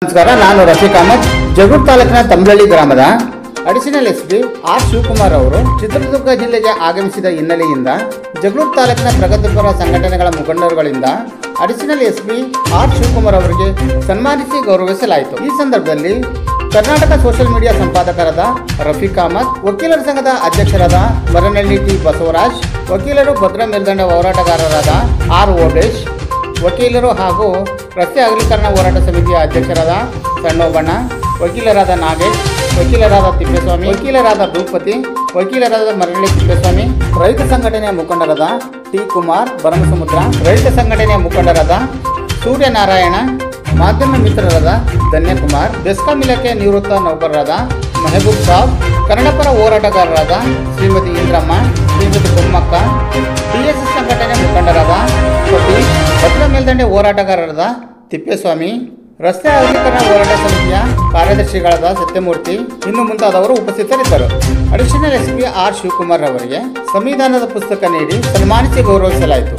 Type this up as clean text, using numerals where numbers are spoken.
ನಮಸ್ಕಾರ, ನಾನು ರಫೀಕ್ ಅಹಮದ್. ಜಗಳೂರು ತಾಲೂಕಿನ ತಂಬ್ಲಳ್ಳಿ ಗ್ರಾಮದ ಅಡಿಷನಲ್ ಎಸ್ಪಿ ಆರ್ ಶಿವಕುಮಾರ್ ಅವರು ಚಿತ್ರದುರ್ಗ ಜಿಲ್ಲೆಗೆ ಆಗಮಿಸಿದ ಹಿನ್ನೆಲೆಯಿಂದ ಜಗಳೂರು ತಾಲೂಕಿನ ಪ್ರಗತಿಪರ ಸಂಘಟನೆಗಳ ಮುಖಂಡರುಗಳಿಂದ ಅಡಿಷನಲ್ ಎಸ್ಪಿ ಆರ್ ಶಿವಕುಮಾರ್ ಅವರಿಗೆ ಸನ್ಮಾನಿಸಿ ಗೌರವಿಸಲಾಯಿತು. ಈ ಸಂದರ್ಭದಲ್ಲಿ ಕರ್ನಾಟಕ ಸೋಷಿಯಲ್ ಮೀಡಿಯಾ ಸಂಪಾದಕರಾದ ರಫೀಕ್ ಅಹಮದ್, ವಕೀಲರ ಸಂಘದ ಅಧ್ಯಕ್ಷರಾದ ಮರನಹಳ್ಳಿ ಟಿ ಬಸವರಾಜ್, ವಕೀಲರು ಭದ್ರಾ ಮೇಲ್ದಂಡ ಹೋರಾಟಗಾರರಾದ ಆರ್ ಓಬೇಶ್, ವಕೀಲರು ಹಾಗೂ ರಸ್ತೆ ಅಗಲೀಕರಣ ಹೋರಾಟ ಸಮಿತಿಯ ಅಧ್ಯಕ್ಷರಾದ ಸಣ್ಣೋಬಣ್ಣ, ವಕೀಲರಾದ ನಾಗೇಶ್, ವಕೀಲರಾದ ತಿಪ್ಪೇಸ್ವಾಮಿ, ವಕೀಲರಾದ ಭೂಪತಿ, ವಕೀಲರಾದ ಮರಳಿ ತಿಪ್ಪೇಸ್ವಾಮಿ, ರೈತ ಸಂಘಟನೆಯ ಮುಖಂಡರಾದ ಟಿ ಕುಮಾರ್ ಭರಮಸಮುದ್ರ, ರೈತ ಸಂಘಟನೆಯ ಮುಖಂಡರಾದ ಸೂರ್ಯನಾರಾಯಣ, ಮಾಧ್ಯಮ ಮಿತ್ರರಾದ ಧನ್ಯಕುಮಾರ್, ಬೆಸ್ಕಾಂ ಇಲಾಖೆಯ ನಿವೃತ್ತ ನೌಕರರಾದ ಮೆಹಬೂಬ್ ಸಾಬ್, ಕನ್ನಡಪರ ಹೋರಾಟಗಾರರಾದ ಶ್ರೀಮತಿ ಇಂದ್ರಮ್ಮ, ಶ್ರೀಮತಿ ಬೊಮ್ಮಕ್ಕ, ಡಿಎಸ್ಎಸ್ ಸಂಘಟನೆಯ ಮುಖಂಡರಾದ ಸತೀಶ್, ಭದ್ರಾ ಮೇಲ್ದಂಡೆ ಹೋರಾಟಗಾರರಾದ ತಿಪ್ಪೇಸ್ವಾಮಿ, ರಸ್ತೆ ಅಗಲೀಕರಣ ಹೋರಾಟ ಸಮಿತಿಯ ಕಾರ್ಯದರ್ಶಿಗಳಾದ ಸತ್ಯಮೂರ್ತಿ, ಇನ್ನು ಮುಂತಾದವರು ಉಪಸ್ಥಿತರಿದ್ದರು. ಅಡಿಷನಲ್ ಎಸ್ಪಿ ಆರ್ ಶಿವಕುಮಾರ್ ಅವರಿಗೆ ಸಂವಿಧಾನದ ಪುಸ್ತಕ ನೀಡಿ ಸನ್ಮಾನಿಸಿ ಗೌರವಿಸಲಾಯಿತು.